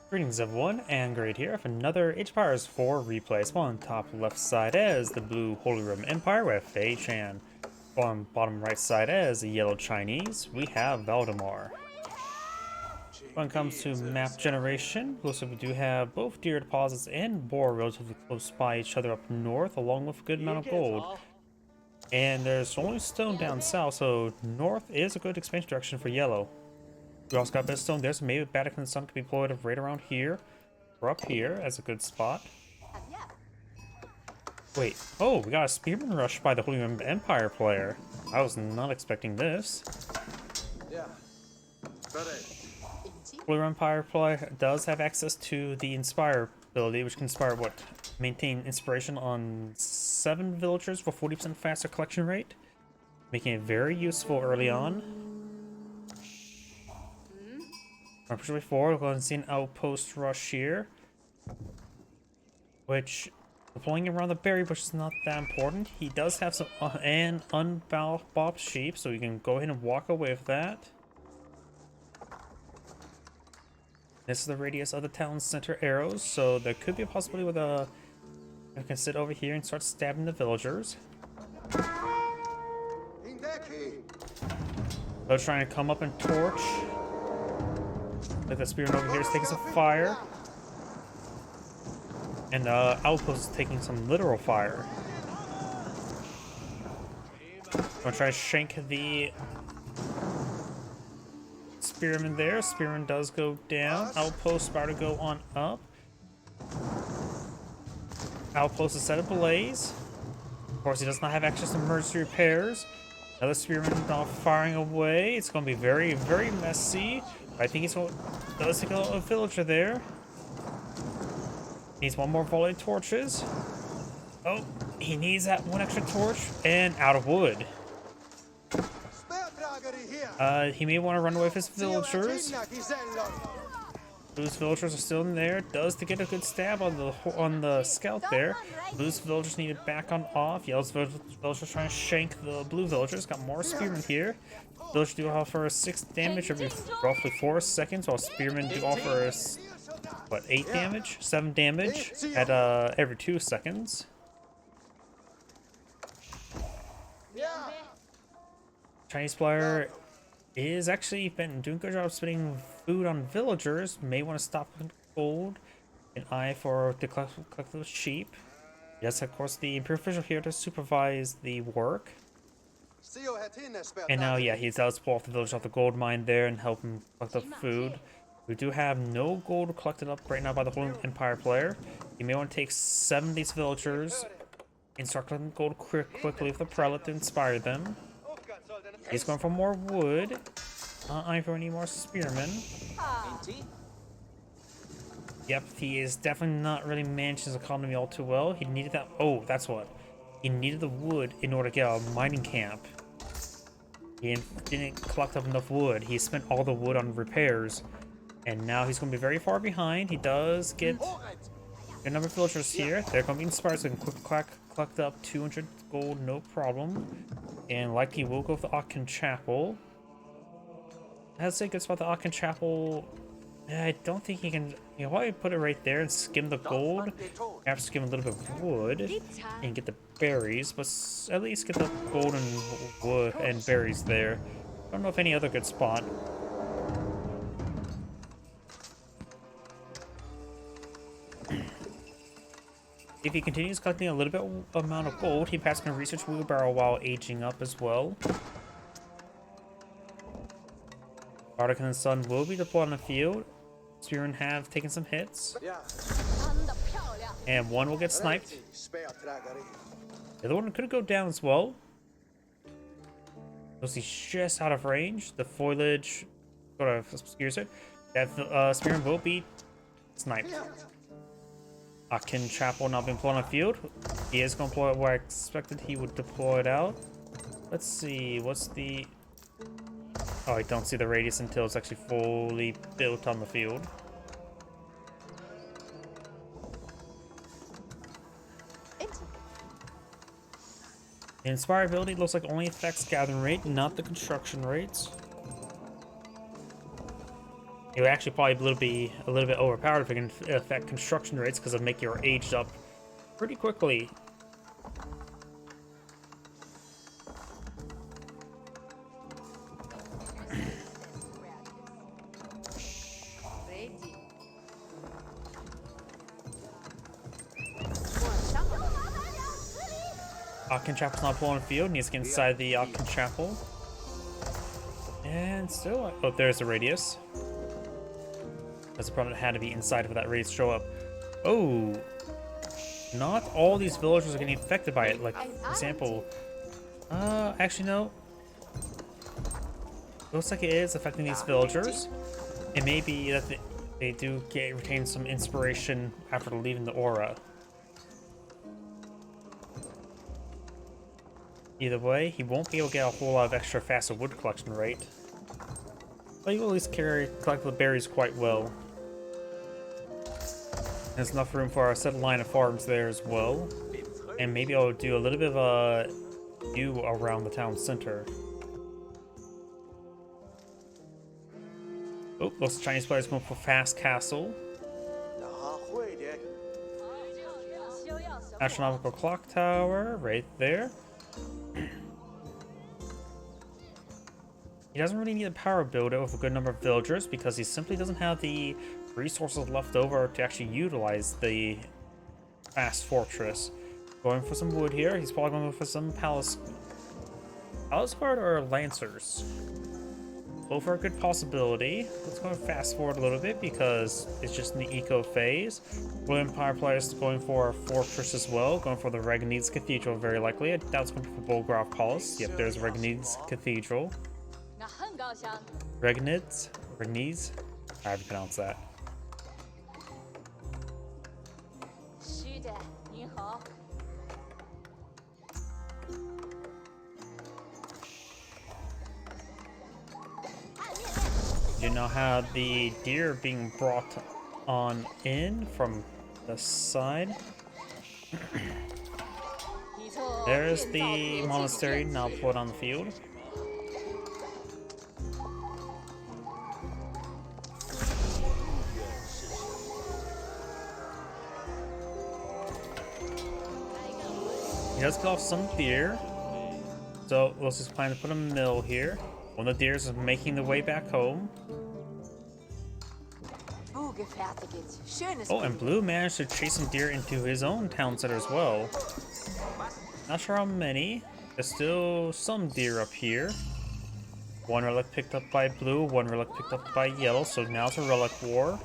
Greetings everyone, and Great here with another Age of Empires 4 replay. So on top left side is the blue Holy Roman Empire with Faye-Chan. On bottom right side is the yellow Chinese, we have Valdemar. When it comes to map generation, looks like we do have both deer deposits and boar relatively close by each other up north, along with a good amount of gold. And there's only stone down south, so north is a good expansion direction for yellow. We also got a bit of stone there, so maybe Vatican and Sun could be deployed right around here. Or up here as a good spot. Wait, oh, we got a spearman rush by the Holy Roman Empire player. I was not expecting this. Holy Roman Empire player does have access to the Inspire ability, which can inspire what? Maintain inspiration on 7 villagers for 40% faster collection rate, making it very useful early on. Before, we'll go ahead and see an outpost rush here, which deploying around the berry bush is not that important. He does have some an unbobbed sheep, so we can go ahead and walk away with that. This is the radius of the town center arrows, so there could be a possibility with a. I can sit over here and start stabbing the villagers. They're trying to come up and torch. Like the spearman over here is taking some fire. And the outpost is taking some literal fire. I'm gonna try to shank the spearman there. Spearman does go down. Outpost about to go on up. Outpost is set ablaze. Of course, he does not have access to emergency repairs. Another spearman firing away. It's going to be very, very messy. I think he's going does take a villager there. Needs one more volley of torches. Oh, he needs that one extra torch and out of wood. He may want to run away with his villagers. Those villagers are still in there. Does to get a good stab on the scout there. Blue's villagers need to back on off. Yellow's villagers trying to shank the blue villagers. Got more spearmen here. Villagers do offer 6 damage every roughly 4 seconds, while spearmen do offer what 8 damage, 7 damage at every 2 seconds. Chinese player is actually been doing a good job spending food on villagers. May want to stop with gold. An eye for the collect those sheep. Yes, of course, the Imperial official here to supervise the work. And now, yeah, he does pull off the village off the gold mine there and help him collect the food. We do have no gold collected up right now by the Holy Empire player. You may want to take 7 of these villagers and start collecting gold quickly with the prelate to inspire them. He's going for more wood. I for any more spearmen. Yep, he is definitely not really managing his economy all too well. He needed that. Oh, that's what. He needed the wood in order to get a mining camp. He didn't collect up enough wood. He spent all the wood on repairs. And now he's going to be very far behind. He does get a number of villagers here. They're going to be inspired, so he can collect up 200 gold, no problem. And likely we'll go with the Agion Chapel. That's a good spot, the Agion Chapel. I don't think he can. You know, why put it right there and skim the gold? Perhaps skim a little bit of wood and get the berries, but at least get the gold and wood and berries there. I don't know if any other good spot. If he continues collecting a little bit amount of gold, he perhaps can research wheelbarrow while aging up as well. Vatican and Sun will be deployed on the field. Spearmen have taken some hits. And one will get sniped. The other one could go down as well. Because he's just out of range. The foliage sort of obscures it. That Spearman will be sniped. Agion Chapel not being deployed on the field. He is going to deploy it where I expected he would deploy it out. Let's see, what's the... Oh, I don't see the radius until it's actually fully built on the field. The Inspire ability looks like only affects gathering rate, not the construction rates. It would actually probably be a little bit overpowered if it can affect construction rates because it'll make your age up pretty quickly. Aachen Chapel's not pulling field, needs to get inside the Aachen Chapel. And still, oh, there's the radius. That's the problem, it had to be inside for that radius to show up. Oh, not all these villagers are getting affected by it. Like, for example, actually no. Looks like it is affecting these villagers. It may be that they do retain some inspiration after leaving the aura. Either way, he won't be able to get a whole lot of extra faster wood collection rate. But he will at least collect the berries quite well. There's enough room for a set line of farms there as well. And maybe I'll do a little bit of a view around the town center. Oh, those Chinese players going for Fast Castle. Astronomical Clock Tower, right there. He doesn't really need a power builder with a good number of villagers because he simply doesn't have the resources left over to actually utilize the fast fortress. Going for some wood here. He's probably going for some palace guard or lancers. Both are a good possibility. Let's go fast forward a little bit because it's just in the eco phase. Royal Empire players going for a fortress as well, going for the Regnitz Cathedral very likely. I doubt it's going to be for Bolgraf Palace. Yep, there's Regnitz Cathedral. Regnitz? I have to pronounce that. You now have the deer being brought on in from the side. There's the monastery now put on the field. He does kill off some deer. So let's just plan to put a mill here. One of the deers is making their way back home. Oh, and Blue managed to chase some deer into his own town center as well. Not sure how many. There's still some deer up here. One relic picked up by Blue, one relic picked up by Yellow, so now it's a relic war.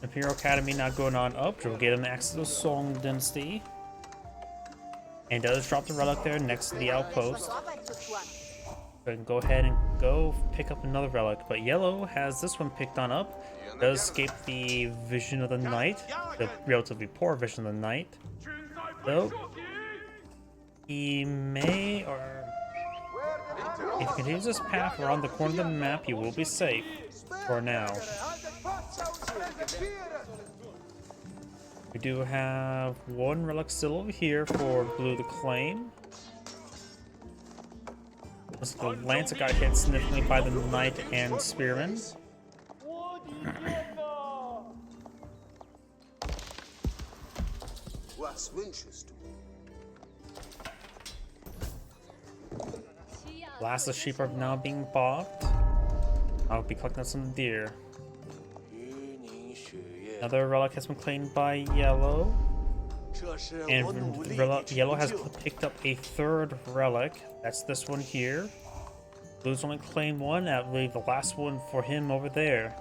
Imperial Academy now going on up, which will get him access to the Song Dynasty. And does drop the relic there next to the outpost. So go ahead and go pick up another relic. But Yellow has this one picked on up. Does escape the Vision of the Night, the relatively poor Vision of the Night. So he may, or if he continues this path around the corner of the map, he will be safe for now. We do have one relic still over here for Blue to claim. The Lancer got hit significantly by the Knight and Spearman. Last of the sheep are now being bought. I'll be collecting some deer. Another relic has been claimed by Yellow. And Yellow has picked up a third relic. That's this one here. Blue's only claimed one. I believe the last one for him over there.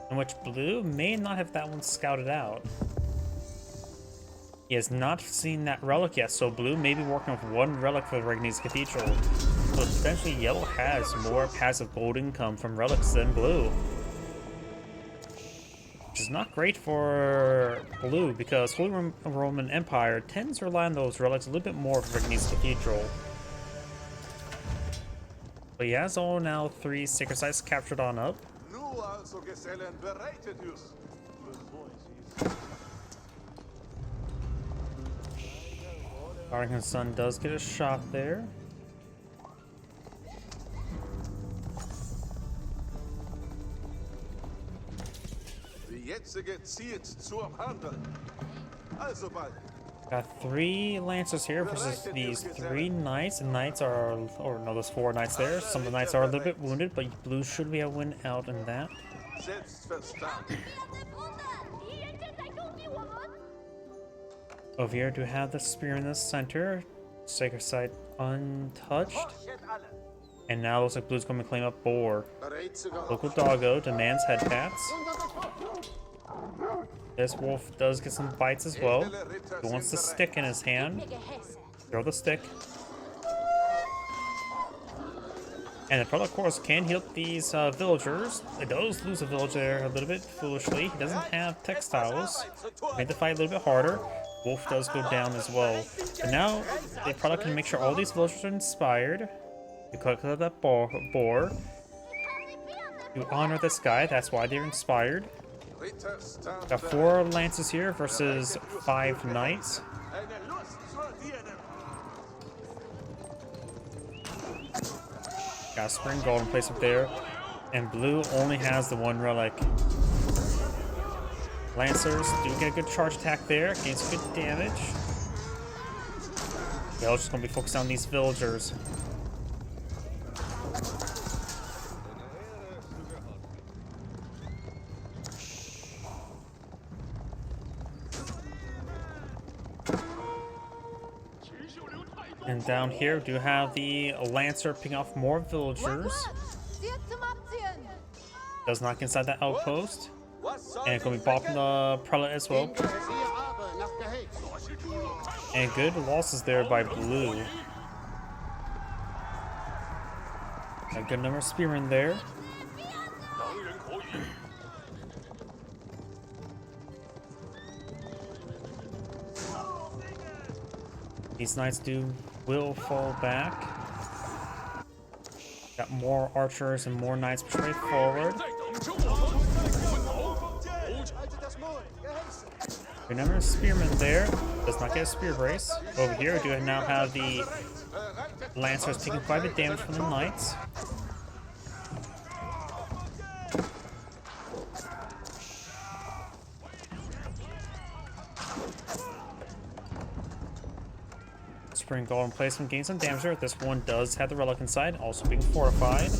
In which Blue may not have that one scouted out. He has not seen that relic yet, so Blue may be working with one relic for the Regnitz Cathedral. So potentially Yellow has more passive gold income from relics than Blue. Which is not great for Blue, because Holy Roman Empire tends to rely on those relics a little bit more for Regnitz Cathedral. But he has all now 3 sacred sites captured on up. Guardian Sun does get a shot there. Got 3 Lancers here versus these 3 Knights. And Knights are, or no, there's 4 Knights there. Some of the Knights are a little bit wounded, but Blue should be able to win out in that. Over here, do have the spear in the center. Sacred Site untouched. And now looks like Blue's going to claim up Boar. Local Doggo demands head pats. This wolf does get some bites as well. He wants the stick in his hand. Throw the stick. And the Prelate, of course, can heal these villagers. It does lose a villager a little bit foolishly. He doesn't have textiles. Made the fight a little bit harder. Wolf does go down as well. But now, the Prelate can make sure all these villagers are inspired. You collect that boar. You honor this guy, that's why they're inspired. Got 4 Lances here versus 5 Knights. Got Spring Golden place up there. And Blue only has the 1 relic. Lancers do get a good charge attack there, gains some good damage. They're just going to be focused on these villagers. And down here, do have the Lancer picking off more villagers. Does not get inside that outpost. And it's going to be bopping the Prelate as well. And good losses there by Blue. A good number of spearmen there. These Knights will fall back. Got more archers and more Knights pushing forward. Good number of spearmen there. Does not get a spear brace. Over here, we do now have the Lancers taking quite a bit of damage from the Knights. Spring Golden placement gains some damage there. This one does have the relic inside, also being fortified.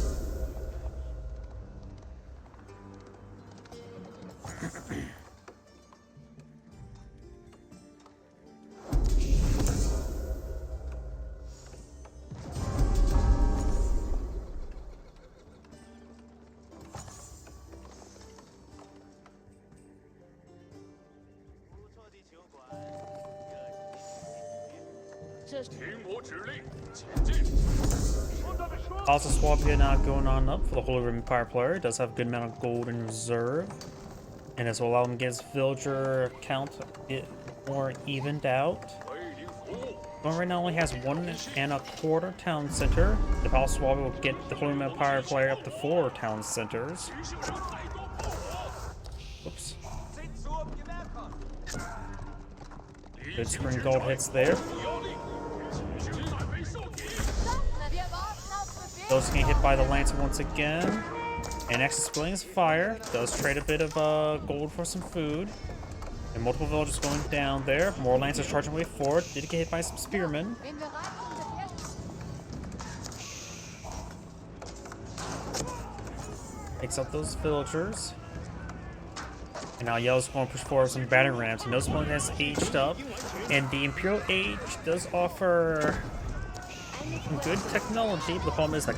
Also, swap here now going on up for the Holy Roman Empire player. It does have a good amount of gold in reserve. And this will allow him to get his villager count a bit more evened out. One right now only has 1.25 town center. The Palace Swap will get the Holy Roman Empire player up to 4 town centers. Oops. Good spring gold hits there. Those getting hit by the Lancer once again. And Nexus Blaze Fire does trade a bit of gold for some food. And multiple villagers going down there. More Lancers charging way forward. Did get hit by some spearmen. Picks up those villagers. And now Yellow's going to push forward some battering rams. And those one has aged up. And the Imperial Age does offer some good technology, but the problem is that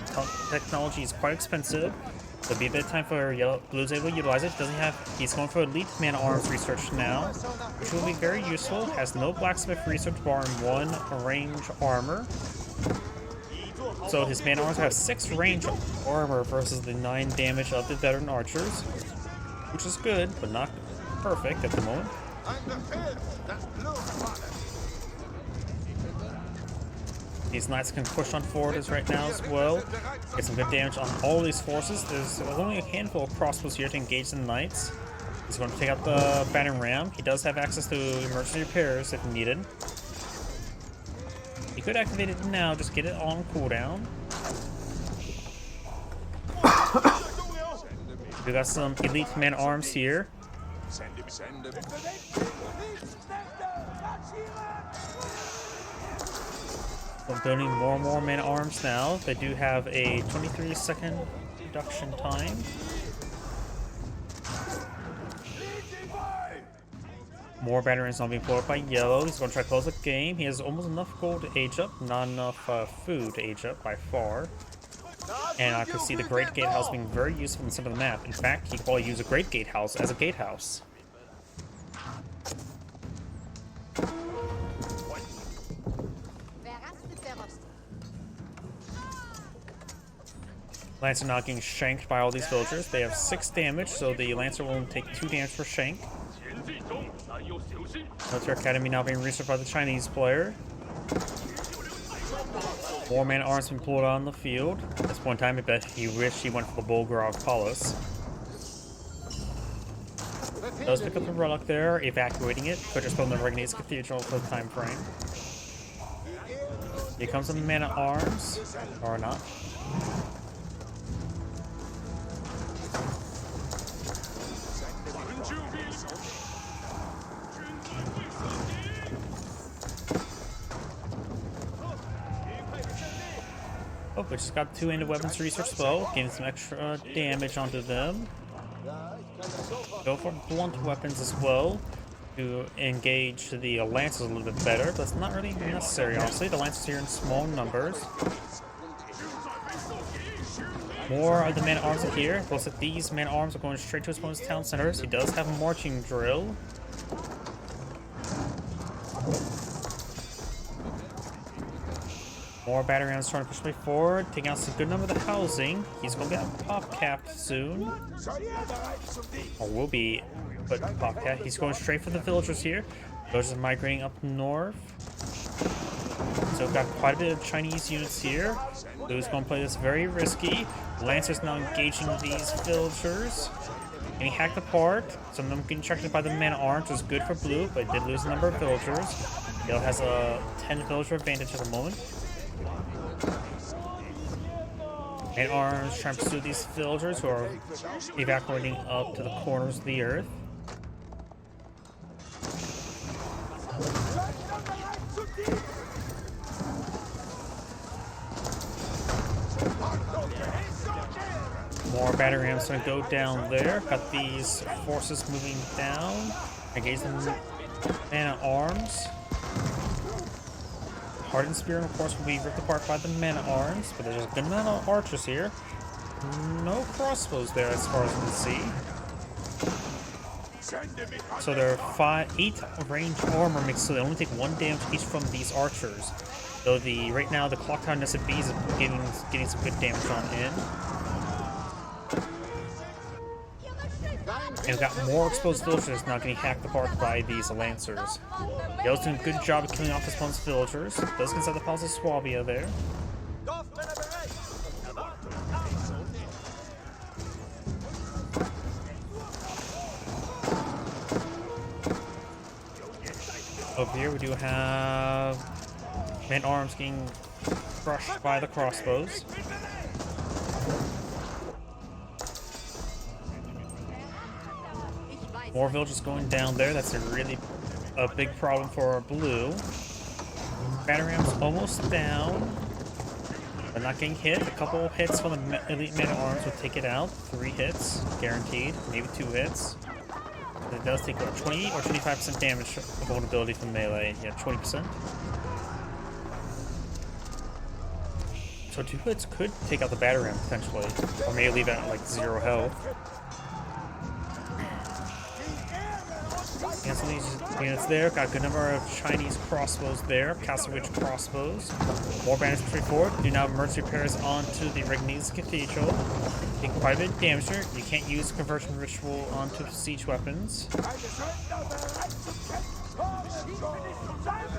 technology is quite expensive. There'll be a bit of time for Blue's able to utilize it. He's going for elite mana arms research now, which will be very useful. Has no blacksmith research bar and 1 range armor. So his mana arms have 6 range armor versus the 9 damage of the veteran archers, which is good, but not perfect at the moment. These Knights can push on forward as right now as well. Get some good damage on all these forces. There's only a handful of crossbows here to engage the Knights. He's going to take out the battering ram. He does have access to emergency repairs if needed. You could activate it now, just get it on cooldown. We got some elite man-arms here. We're building more and more man-arms now. They do have a 23-second reduction time. More batteries not being pulled up by yellow. He's going to try to close the game. He has almost enough gold to age up, not enough food to age up by far. And I could see the Great Gatehouse being very useful in the center of the map. In fact, he could probably use a Great Gatehouse as a gatehouse. Lancer not getting shanked by all these villagers. They have 6 damage, so the Lancer will only take 2 damage per shank. Military Academy now being researched by the Chinese player. More man-arms been pulled on the field. At this point in time, I bet he wished he went for the Bulgarov Palace. Does pick up the relic there, evacuating it. Could just build the Regnese Cathedral for the time frame. Here comes the man-at-arms, or not. Oh, we just got 2 into weapons research as well, getting some extra damage onto them. Go for blunt weapons as well to engage the Lancers a little bit better, but it's not really necessary, honestly. The Lancers here in small numbers. More of the man-at-arms are here. Looks like these man-at-arms are going straight to his opponent's town centers. He does have a marching drill. More battery rounds trying to push me forward, taking out some good number of the housing. He's going to get pop-capped soon. Or will be, but pop-capped. He's going straight for the villagers here. Villagers are migrating up north. So we've got quite a bit of Chinese units here. Blue's going to play this very risky. Lancer's now engaging these villagers. Getting hacked apart. Some of them getting checked by the man-at-arms, which is good for Blue, but it did lose a number of villagers. Yellow has a 10 villager advantage at the moment. Man-at-arms trying to pursue these villagers who are evacuating up to the corners of the earth. More battery rams going to go down there. Got these forces moving down. Engage them man-at-arms. Hardened Spear, of course, will be ripped apart by the men-at-arms, but there's a good amount of archers here. No crossbows there as far as we can see. So there are 8 range armor mixed, so they only take 1 damage each from these archers. Though right now the Clock Tower Nested Bees is getting some good damage on in. And we've got more exposed villagers now getting hacked apart by these Lancers. Yellow's doing a good job of killing off his opponent's villagers. Does consider the Palace of Swabia there. Over here we do have men-at-arms getting crushed by the crossbows. More villagers going down there. That's a big problem for Blue. Battery rams almost down. They're not getting hit. A couple hits from the elite men-at-arms will take it out. 3 hits, guaranteed. Maybe 2 hits. It does take what, 20 or 25% damage vulnerability from melee. Yeah, 20%. So 2 hits could take out the battery ram potentially, or maybe leave it at like 0 health. Cancel these units there. Got a good number of Chinese crossbows there. Castle Witch crossbows. More banners pushing forward. Do now emergency repairs onto the Regnese Cathedral. Take quite a bit of damage there. You can't use conversion ritual onto siege weapons.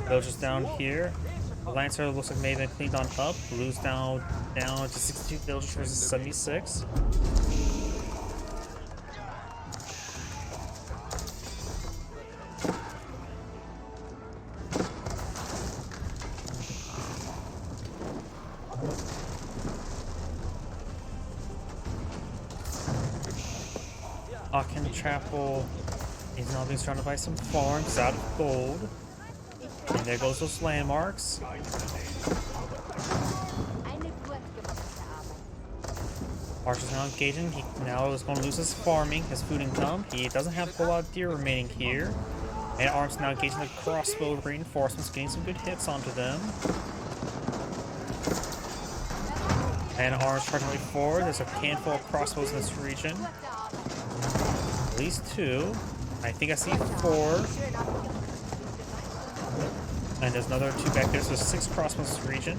Villagers down here. The Lancer looks like maybe cleaned on up. Blue's down to 62 villagers versus 76. Aachen Chapel is now being surrounded by some farms out of gold. And there goes those landmarks. Archer's now engaging. He now is going to lose his farming, his food income. He doesn't have a whole lot of deer remaining here. And Arm's now engaging the crossbow reinforcements, getting some good hits onto them. And Arm's charging way forward. There's a handful of crossbows in this region. At least 2. I think I see 4. And there's another 2 back there, so 6 crossbows in this region.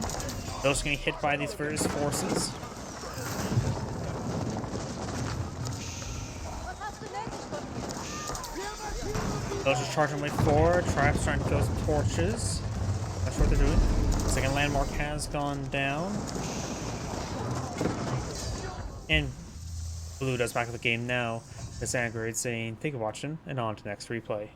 Those are getting hit by these various forces. Those are charging way forward. Tribe's trying to kill some torches. That's what they're doing. Second landmark has gone down. And Blue does back of the game now. This Angry saying, thank you for watching, and on to next replay.